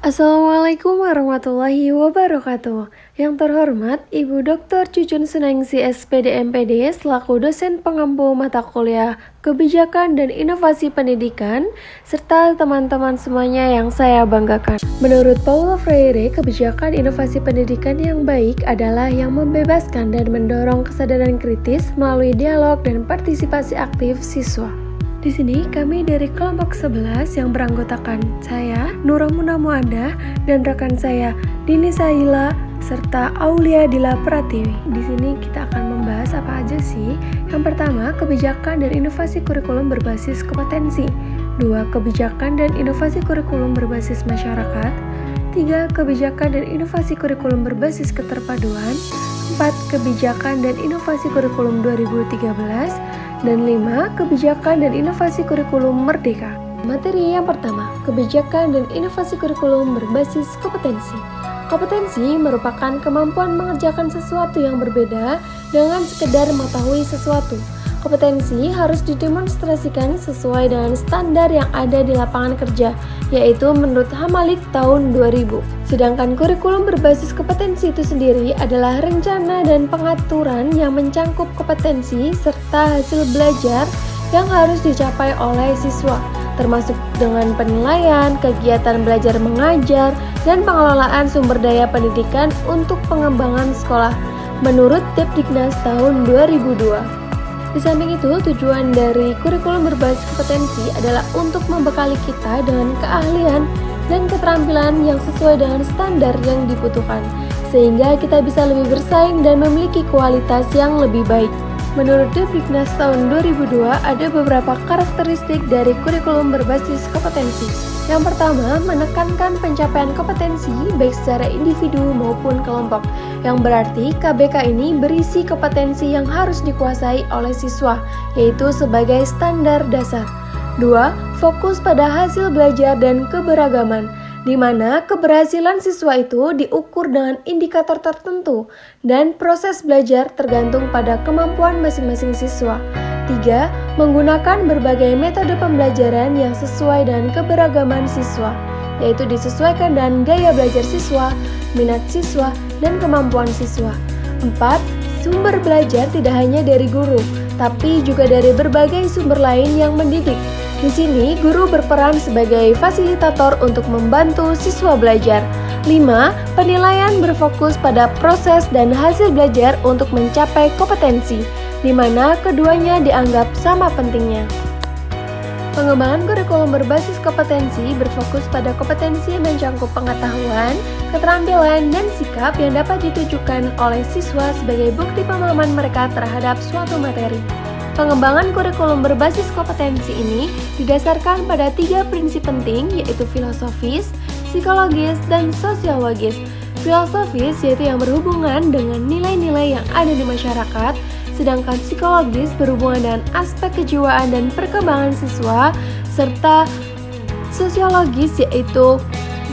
Assalamualaikum warahmatullahi wabarakatuh. Yang terhormat Ibu Dr. Cucun Sunengsi SPD MPD selaku dosen pengampu mata kuliah Kebijakan dan Inovasi Pendidikan serta teman-teman semuanya yang saya banggakan. Menurut Paulo Freire, kebijakan inovasi pendidikan yang baik adalah yang membebaskan dan mendorong kesadaran kritis melalui dialog dan partisipasi aktif siswa. Di sini kami dari kelompok 11 yang beranggotakan saya, Nurah Munamuanda, dan rekan saya, Dini Sahila, serta Aulia Dila Pratiwi. Di sini kita akan membahas apa aja sih? Yang pertama, kebijakan dan inovasi kurikulum berbasis kompetensi. 2. Kebijakan dan inovasi kurikulum berbasis masyarakat. 3. Kebijakan dan inovasi kurikulum berbasis keterpaduan. 4. Kebijakan dan inovasi kurikulum 2013. Dan 5. Kebijakan dan inovasi kurikulum merdeka. Materi yang pertama, kebijakan dan inovasi kurikulum berbasis kompetensi. Kompetensi merupakan kemampuan mengerjakan sesuatu yang berbeda dengan sekedar mengetahui sesuatu. Kompetensi harus didemonstrasikan sesuai dengan standar yang ada di lapangan kerja, yaitu menurut Hamalik tahun 2000. Sedangkan kurikulum berbasis kompetensi itu sendiri adalah rencana dan pengaturan yang mencangkup kompetensi serta hasil belajar yang harus dicapai oleh siswa, termasuk dengan penilaian, kegiatan belajar mengajar, dan pengelolaan sumber daya pendidikan untuk pengembangan sekolah, menurut Depdiknas tahun 2002. Di samping itu, tujuan dari kurikulum berbasis kompetensi adalah untuk membekali kita dengan keahlian dan keterampilan yang sesuai dengan standar yang dibutuhkan, sehingga kita bisa lebih bersaing dan memiliki kualitas yang lebih baik. Menurut Depdiknas tahun 2002, ada beberapa karakteristik dari kurikulum berbasis kompetensi. Yang pertama, menekankan pencapaian kompetensi baik secara individu maupun kelompok, yang berarti KBK ini berisi kompetensi yang harus dikuasai oleh siswa, yaitu sebagai standar dasar. 2. Fokus pada hasil belajar dan keberagaman, di mana keberhasilan siswa itu diukur dengan indikator tertentu dan proses belajar tergantung pada kemampuan masing-masing siswa. 3. Menggunakan berbagai metode pembelajaran yang sesuai dengan keberagaman siswa, yaitu disesuaikan dengan gaya belajar siswa, minat siswa, dan kemampuan siswa. 4. Sumber belajar tidak hanya dari guru, tapi juga dari berbagai sumber lain yang mendidik. Di sini, guru berperan sebagai fasilitator untuk membantu siswa belajar. 5. Penilaian berfokus pada proses dan hasil belajar untuk mencapai kompetensi, di mana keduanya dianggap sama pentingnya. Pengembangan kurikulum berbasis kompetensi berfokus pada kompetensi yang mencangkup pengetahuan, keterampilan, dan sikap yang dapat ditujukan oleh siswa sebagai bukti pemahaman mereka terhadap suatu materi. Pengembangan kurikulum berbasis kompetensi ini didasarkan pada 3 prinsip penting, yaitu filosofis, psikologis, dan sosiologis. Filosofis yaitu yang berhubungan dengan nilai-nilai yang ada di masyarakat, sedangkan psikologis berhubungan dengan aspek kejiwaan dan perkembangan siswa, serta sosiologis yaitu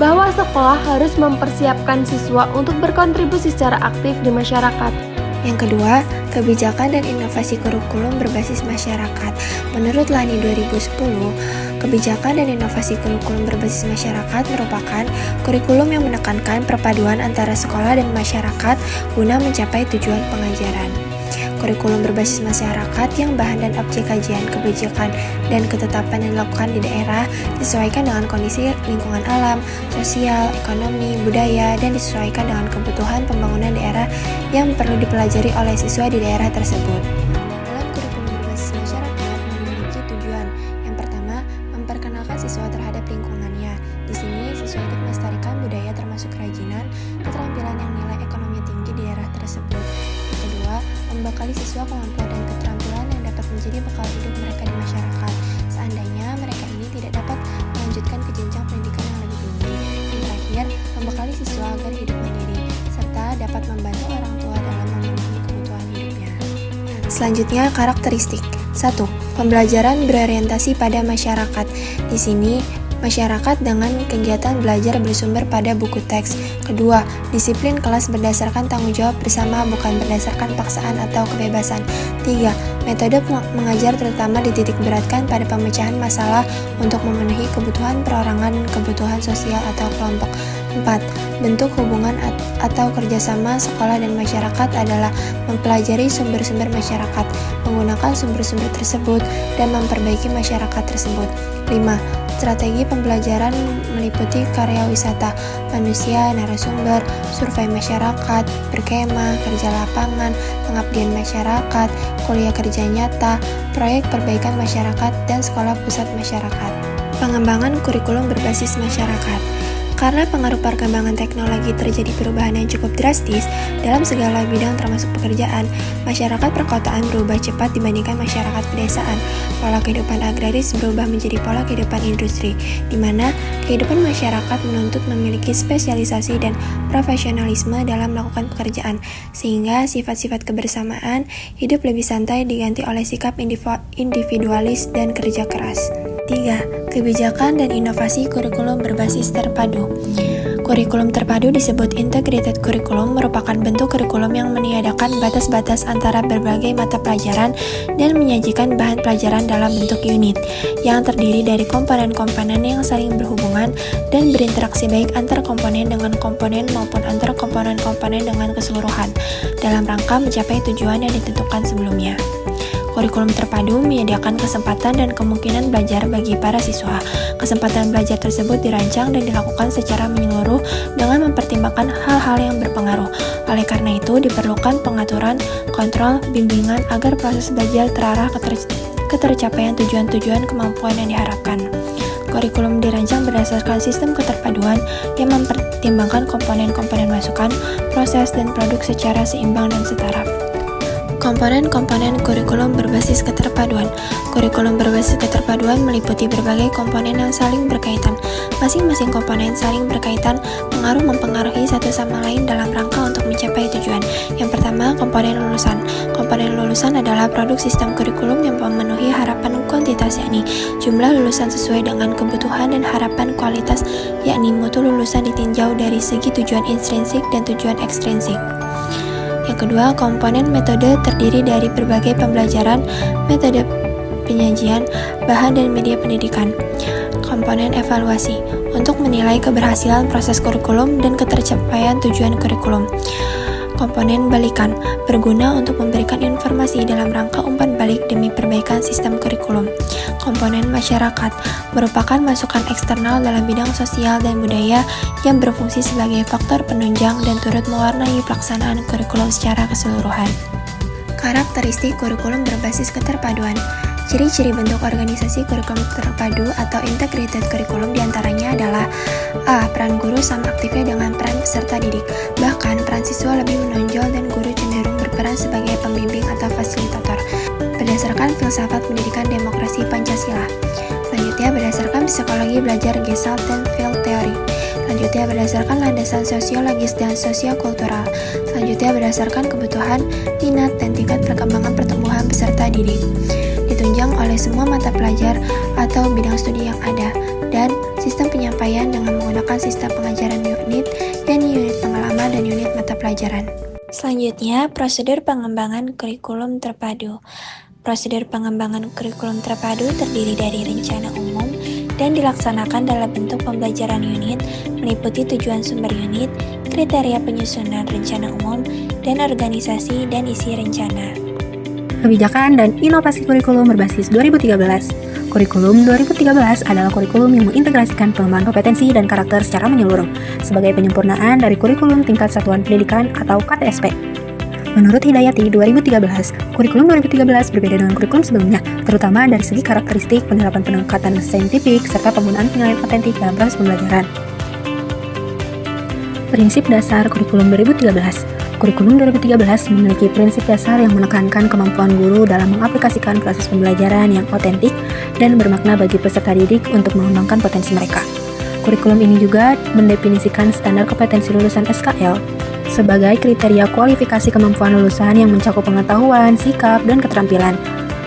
bahwa sekolah harus mempersiapkan siswa untuk berkontribusi secara aktif di masyarakat. Yang kedua, kebijakan dan inovasi kurikulum berbasis masyarakat. Menurut LANI 2010, kebijakan dan inovasi kurikulum berbasis masyarakat merupakan kurikulum yang menekankan perpaduan antara sekolah dan masyarakat guna mencapai tujuan pengajaran. Kurikulum berbasis masyarakat yang bahan dan objek kajian kebijakan dan ketetapan yang dilakukan di daerah disesuaikan dengan kondisi lingkungan alam, sosial, ekonomi, budaya, dan disesuaikan dengan kebutuhan pembangunan daerah yang perlu dipelajari oleh siswa di daerah tersebut. Dalam kurikulum berbasis masyarakat memiliki tujuan. Yang pertama, memperkenalkan siswa terhadap lingkungannya. Di sini, siswa ikut melestarikan budaya termasuk kerajinan, keterampilan yang nilai ekonomi tinggi di daerah tersebut. Membekali siswa kemampuan dan keterampilan yang dapat menjadi bekal hidup mereka di masyarakat, seandainya mereka ini tidak dapat melanjutkan ke jenjang pendidikan yang lebih tinggi. Dan terakhir, membekali siswa agar hidup mandiri, serta dapat membantu orang tua dalam memenuhi kebutuhan hidupnya. Selanjutnya, karakteristik. 1. Pembelajaran berorientasi pada masyarakat. Di sini, masyarakat dengan kegiatan belajar bersumber pada buku teks. Kedua, disiplin kelas berdasarkan tanggung jawab bersama bukan berdasarkan paksaan atau kebebasan. Tiga, metode mengajar terutama dititik beratkan pada pemecahan masalah untuk memenuhi kebutuhan perorangan dan kebutuhan sosial atau kelompok. 4. Bentuk hubungan atau kerjasama sekolah dan masyarakat adalah mempelajari sumber-sumber masyarakat, menggunakan sumber-sumber tersebut, dan memperbaiki masyarakat tersebut. 5. Strategi pembelajaran meliputi karya wisata, manusia, narasumber, survei masyarakat, berkemah, kerja lapangan, pengabdian masyarakat, kuliah kerja nyata, proyek perbaikan masyarakat, dan sekolah pusat masyarakat. Pengembangan kurikulum berbasis masyarakat. Karena pengaruh perkembangan teknologi terjadi perubahan yang cukup drastis dalam segala bidang termasuk pekerjaan, masyarakat perkotaan berubah cepat dibandingkan masyarakat pedesaan. Pola kehidupan agraris berubah menjadi pola kehidupan industri, di mana kehidupan masyarakat menuntut memiliki spesialisasi dan profesionalisme dalam melakukan pekerjaan, sehingga sifat-sifat kebersamaan hidup lebih santai diganti oleh sikap individualis dan kerja keras. 3. Kebijakan dan inovasi kurikulum berbasis terpadu. Kurikulum terpadu disebut integrated curriculum, merupakan bentuk kurikulum yang meniadakan batas-batas antara berbagai mata pelajaran dan menyajikan bahan pelajaran dalam bentuk unit yang terdiri dari komponen-komponen yang saling berhubungan dan berinteraksi baik antar komponen dengan komponen maupun antar komponen-komponen dengan keseluruhan dalam rangka mencapai tujuan yang ditentukan sebelumnya. Kurikulum terpadu menyediakan kesempatan dan kemungkinan belajar bagi para siswa. Kesempatan belajar tersebut dirancang dan dilakukan secara menyeluruh dengan mempertimbangkan hal-hal yang berpengaruh. Oleh karena itu, diperlukan pengaturan, kontrol, bimbingan agar proses belajar terarah ke tercapaian tujuan-tujuan kemampuan yang diharapkan. Kurikulum dirancang berdasarkan sistem keterpaduan yang mempertimbangkan komponen-komponen masukan, proses, dan produk secara seimbang dan setara. Komponen-komponen kurikulum berbasis keterpaduan. Kurikulum berbasis keterpaduan meliputi berbagai komponen yang saling berkaitan. Masing-masing komponen saling berkaitan mempengaruhi satu sama lain dalam rangka untuk mencapai tujuan. Yang pertama, komponen lulusan. Komponen lulusan adalah produk sistem kurikulum yang memenuhi harapan kuantitas, yakni jumlah lulusan sesuai dengan kebutuhan, dan harapan kualitas, yakni mutu lulusan ditinjau dari segi tujuan intrinsik dan tujuan ekstrinsik. Yang kedua, komponen metode terdiri dari berbagai pembelajaran, metode penyajian, bahan dan media pendidikan. Komponen evaluasi, untuk menilai keberhasilan proses kurikulum dan ketercapaian tujuan kurikulum. Komponen balikan, berguna untuk memberikan informasi dalam rangka umpan balik demi perbaikan sistem kurikulum. Komponen masyarakat, merupakan masukan eksternal dalam bidang sosial dan budaya yang berfungsi sebagai faktor penunjang dan turut mewarnai pelaksanaan kurikulum secara keseluruhan. Karakteristik kurikulum berbasis keterpaduan. Ciri-ciri bentuk organisasi kurikulum terpadu atau integrated curriculum diantaranya adalah A. Peran guru sama aktifnya dengan peran peserta didik. Bahkan, peran siswa lebih menonjol dan guru cenderung berperan sebagai pembimbing atau fasilitator. Berdasarkan filsafat pendidikan demokrasi Pancasila. Selanjutnya, berdasarkan psikologi belajar Gestalt dan field theory. Selanjutnya, berdasarkan landasan sosiologis dan sosiokultural. Selanjutnya, berdasarkan kebutuhan, minat, dan tingkat perkembangan pertumbuhan peserta didik. Ditunjang oleh semua mata pelajar atau bidang studi yang ada, dan sistem penyampaian dengan menggunakan sistem pengajaran unit, yakni unit pengalaman dan unit mata pelajaran. Selanjutnya, prosedur pengembangan kurikulum terpadu. Prosedur pengembangan kurikulum terpadu terdiri dari rencana umum dan dilaksanakan dalam bentuk pembelajaran unit, meliputi tujuan sumber unit, kriteria penyusunan rencana umum, dan organisasi dan isi rencana. Kebijakan dan inovasi kurikulum berbasis 2013. Kurikulum 2013 adalah kurikulum yang mengintegrasikan pengembangan kompetensi dan karakter secara menyeluruh sebagai penyempurnaan dari kurikulum tingkat satuan pendidikan atau KTSP. Menurut Hidayati 2013, kurikulum 2013 berbeda dengan kurikulum sebelumnya, terutama dari segi karakteristik, penerapan pendekatan saintifik, serta penggunaan penilaian otentik dalam proses pembelajaran. Prinsip dasar kurikulum 2013. Kurikulum 2013 memiliki prinsip dasar yang menekankan kemampuan guru dalam mengaplikasikan proses pembelajaran yang otentik dan bermakna bagi peserta didik untuk mengembangkan potensi mereka. Kurikulum ini juga mendefinisikan standar kompetensi lulusan SKL sebagai kriteria kualifikasi kemampuan lulusan yang mencakup pengetahuan, sikap, dan keterampilan.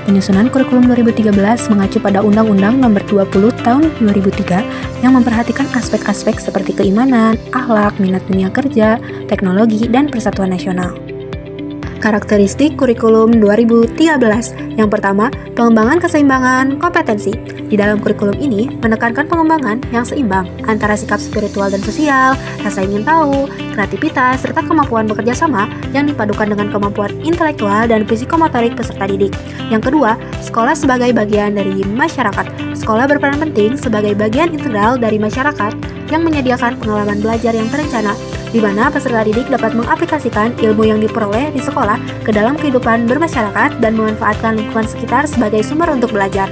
Penyusunan kurikulum 2013 mengacu pada Undang-Undang Nomor 20 Tahun 2003 yang memperhatikan aspek-aspek seperti keimanan, akhlak, minat dunia kerja, teknologi, dan persatuan nasional. Karakteristik kurikulum 2013. Yang pertama, pengembangan keseimbangan kompetensi. Di dalam kurikulum ini menekankan pengembangan yang seimbang antara sikap spiritual dan sosial, rasa ingin tahu, kreativitas, serta kemampuan bekerja sama yang dipadukan dengan kemampuan intelektual dan psikomotorik peserta didik. Yang kedua, sekolah sebagai bagian dari masyarakat. Sekolah berperan penting sebagai bagian integral dari masyarakat yang menyediakan pengalaman belajar yang terencana, di mana peserta didik dapat mengaplikasikan ilmu yang diperoleh di sekolah ke dalam kehidupan bermasyarakat dan memanfaatkan lingkungan sekitar sebagai sumber untuk belajar.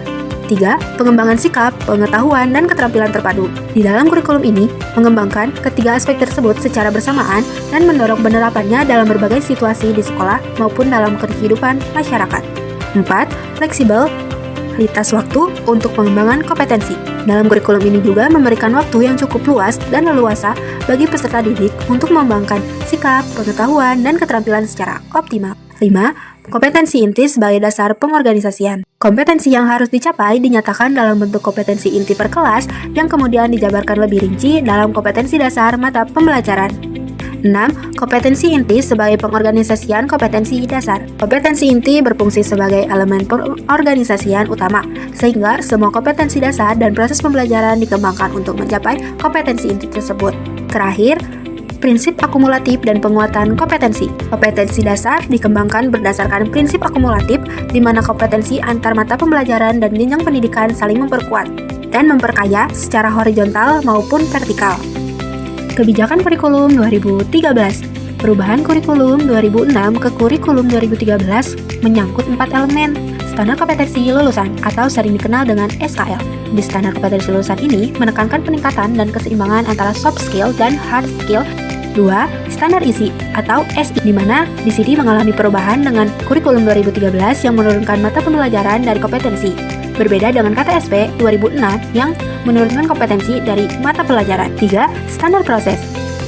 3. Pengembangan sikap, pengetahuan, dan keterampilan terpadu. Di dalam kurikulum ini, mengembangkan ketiga aspek tersebut secara bersamaan dan mendorong penerapannya dalam berbagai situasi di sekolah maupun dalam kehidupan masyarakat. 4. Fleksibel, kualitas waktu untuk pengembangan kompetensi. Dalam kurikulum ini juga memberikan waktu yang cukup luas dan leluasa bagi peserta didik untuk mengembangkan sikap, pengetahuan, dan keterampilan secara optimal. 5. Kompetensi inti sebagai dasar pengorganisasian. Kompetensi yang harus dicapai dinyatakan dalam bentuk kompetensi inti per kelas yang kemudian dijabarkan lebih rinci dalam kompetensi dasar mata pembelajaran. 6. Kompetensi inti sebagai pengorganisasian kompetensi dasar. Kompetensi inti berfungsi sebagai elemen pengorganisasian utama, sehingga semua kompetensi dasar dan proses pembelajaran dikembangkan untuk mencapai kompetensi inti tersebut. Terakhir, prinsip akumulatif dan penguatan kompetensi. Kompetensi dasar dikembangkan berdasarkan prinsip akumulatif, di mana kompetensi antar mata pembelajaran dan jenjang pendidikan saling memperkuat dan memperkaya secara horizontal maupun vertikal. Kebijakan kurikulum 2013. Perubahan kurikulum 2006 ke kurikulum 2013 menyangkut 4 elemen. Standar kompetensi lulusan atau sering dikenal dengan SKL. Di standar kompetensi lulusan ini menekankan peningkatan dan keseimbangan antara soft skill dan hard skill. 2. Standar isi atau SI, di mana di sini mengalami perubahan dengan kurikulum 2013 yang menurunkan mata pembelajaran dari kompetensi. Berbeda dengan KTSP 2006 yang menurunkan kompetensi dari mata pelajaran. 3. Standar proses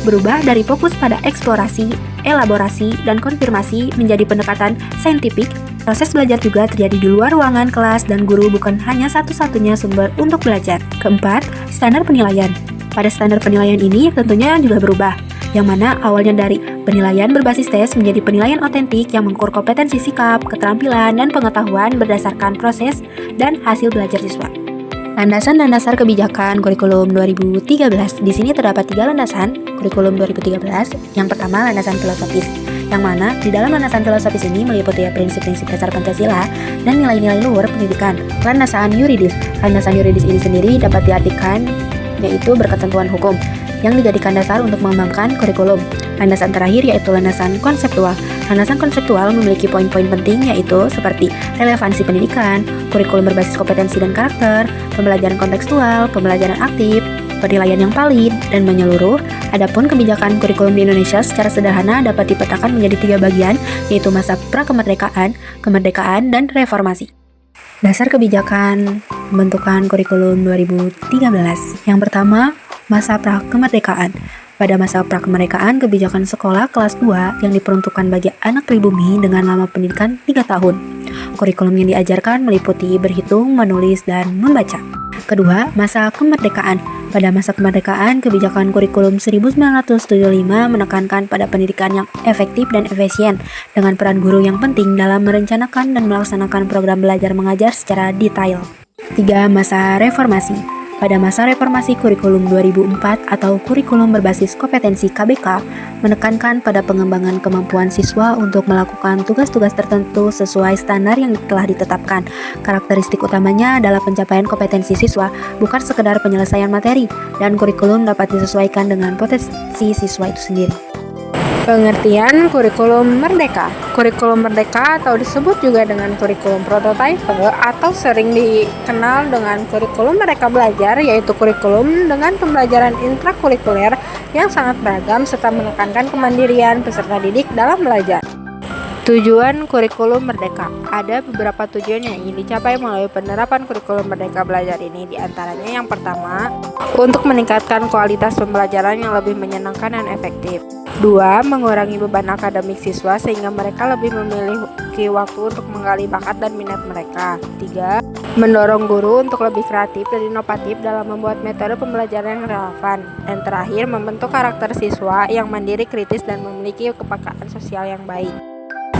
berubah dari fokus pada eksplorasi, elaborasi, dan konfirmasi menjadi pendekatan saintifik. Proses belajar juga terjadi di luar ruangan kelas dan guru bukan hanya satu-satunya sumber untuk belajar. Keempat, standar penilaian. Pada standar penilaian ini tentunya juga berubah, yang mana awalnya dari penilaian berbasis tes menjadi penilaian otentik yang mengukur kompetensi sikap, keterampilan, dan pengetahuan berdasarkan proses dan hasil belajar siswa. Landasan dan dasar kebijakan kurikulum 2013. Di sini terdapat 3 landasan kurikulum 2013. Yang pertama, landasan filosofis, yang mana di dalam landasan filosofis ini meliputi prinsip-prinsip dasar Pancasila dan nilai-nilai luhur pendidikan. Landasan yuridis. Landasan yuridis ini sendiri dapat diartikan yaitu berketentuan hukum yang dijadikan dasar untuk mengembangkan kurikulum. Landasan terakhir yaitu landasan konseptual. Landasan konseptual memiliki poin-poin penting yaitu seperti relevansi pendidikan, kurikulum berbasis kompetensi dan karakter, pembelajaran kontekstual, pembelajaran aktif, penilaian yang valid, dan menyeluruh. Adapun kebijakan kurikulum di Indonesia secara sederhana dapat dipetakan menjadi 3 bagian, yaitu masa prakemerdekaan, kemerdekaan, dan reformasi. Dasar kebijakan pembentukan kurikulum 2013. Yang pertama, masa prakemerdekaan. Pada masa prakemerdekaan, kebijakan sekolah kelas 2 yang diperuntukkan bagi anak pribumi dengan lama pendidikan 3 tahun. Kurikulum yang diajarkan meliputi berhitung, menulis, dan membaca. Kedua, masa kemerdekaan. Pada masa kemerdekaan, kebijakan kurikulum 1975 menekankan pada pendidikan yang efektif dan efisien dengan peran guru yang penting dalam merencanakan dan melaksanakan program belajar mengajar secara detail. 3. Masa reformasi. Pada masa reformasi kurikulum 2004 atau kurikulum berbasis kompetensi KBK menekankan pada pengembangan kemampuan siswa untuk melakukan tugas-tugas tertentu sesuai standar yang telah ditetapkan. Karakteristik utamanya adalah pencapaian kompetensi siswa, bukan sekedar penyelesaian materi, dan kurikulum dapat disesuaikan dengan potensi siswa itu sendiri. Pengertian kurikulum merdeka. Kurikulum merdeka atau disebut juga dengan kurikulum prototipe atau sering dikenal dengan kurikulum Merdeka Belajar, yaitu kurikulum dengan pembelajaran intrakurikuler yang sangat beragam serta menekankan kemandirian peserta didik dalam belajar. Tujuan kurikulum merdeka. Ada beberapa tujuan yang ingin dicapai melalui penerapan kurikulum merdeka belajar ini. Di antaranya yang pertama, untuk meningkatkan kualitas pembelajaran yang lebih menyenangkan dan efektif. 2. Mengurangi beban akademik siswa sehingga mereka lebih memiliki waktu untuk menggali bakat dan minat mereka. 3. Mendorong guru untuk lebih kreatif dan inovatif dalam membuat metode pembelajaran yang relevan. Dan terakhir, membentuk karakter siswa yang mandiri, kritis, dan memiliki kepekaan sosial yang baik.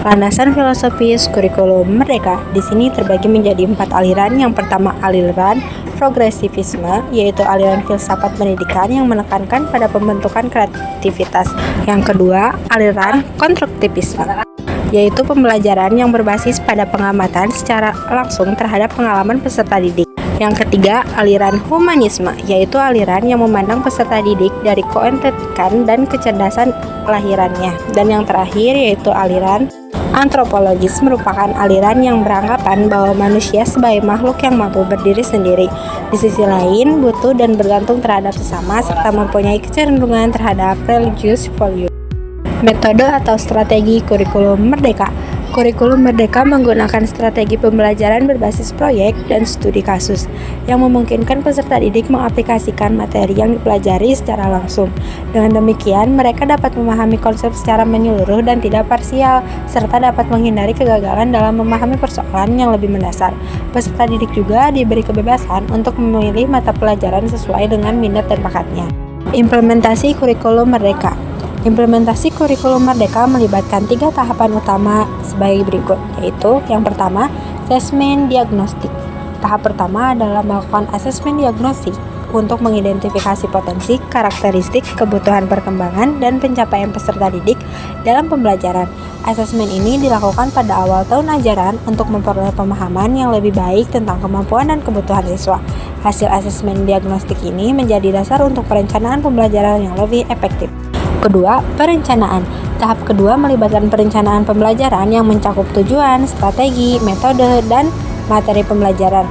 Landasan filosofis kurikulum merdeka di sini terbagi menjadi 4 aliran. Yang pertama, aliran progresivisme, yaitu aliran filsafat pendidikan yang menekankan pada pembentukan kreativitas. Yang kedua, aliran konstruktivisme, yaitu pembelajaran yang berbasis pada pengamatan secara langsung terhadap pengalaman peserta didik. Yang ketiga, aliran humanisme, yaitu aliran yang memandang peserta didik dari keautentikan dan kecerdasan lahirannya. Dan yang terakhir yaitu aliran antropologis, merupakan aliran yang beranggapan bahwa manusia sebagai makhluk yang mampu berdiri sendiri, di sisi lain butuh dan bergantung terhadap sesama, serta mempunyai kecenderungan terhadap religious value. Metode atau strategi kurikulum merdeka. Kurikulum merdeka menggunakan strategi pembelajaran berbasis proyek dan studi kasus yang memungkinkan peserta didik mengaplikasikan materi yang dipelajari secara langsung. Dengan demikian, mereka dapat memahami konsep secara menyeluruh dan tidak parsial, serta dapat menghindari kegagalan dalam memahami persoalan yang lebih mendasar. Peserta didik juga diberi kebebasan untuk memilih mata pelajaran sesuai dengan minat dan bakatnya. Implementasi kurikulum merdeka. Implementasi kurikulum merdeka melibatkan 3 tahapan utama sebagai berikut, yaitu yang pertama, asesmen diagnostik. Tahap pertama adalah melakukan asesmen diagnostik untuk mengidentifikasi potensi, karakteristik, kebutuhan perkembangan, dan pencapaian peserta didik dalam pembelajaran. Asesmen ini dilakukan pada awal tahun ajaran untuk memperoleh pemahaman yang lebih baik tentang kemampuan dan kebutuhan siswa. Hasil asesmen diagnostik ini menjadi dasar untuk perencanaan pembelajaran yang lebih efektif. Kedua, perencanaan. Tahap kedua melibatkan perencanaan pembelajaran yang mencakup tujuan, strategi, metode, dan materi pembelajaran.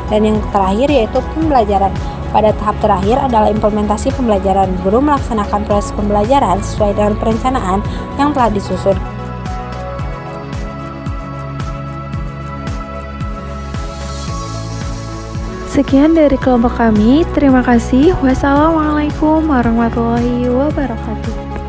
Dan yang terakhir yaitu pembelajaran. Pada tahap terakhir adalah implementasi pembelajaran. Guru melaksanakan proses pembelajaran sesuai dengan perencanaan yang telah disusun. Sekian dari kelompok kami. Terima kasih. Wassalamualaikum warahmatullahi wabarakatuh.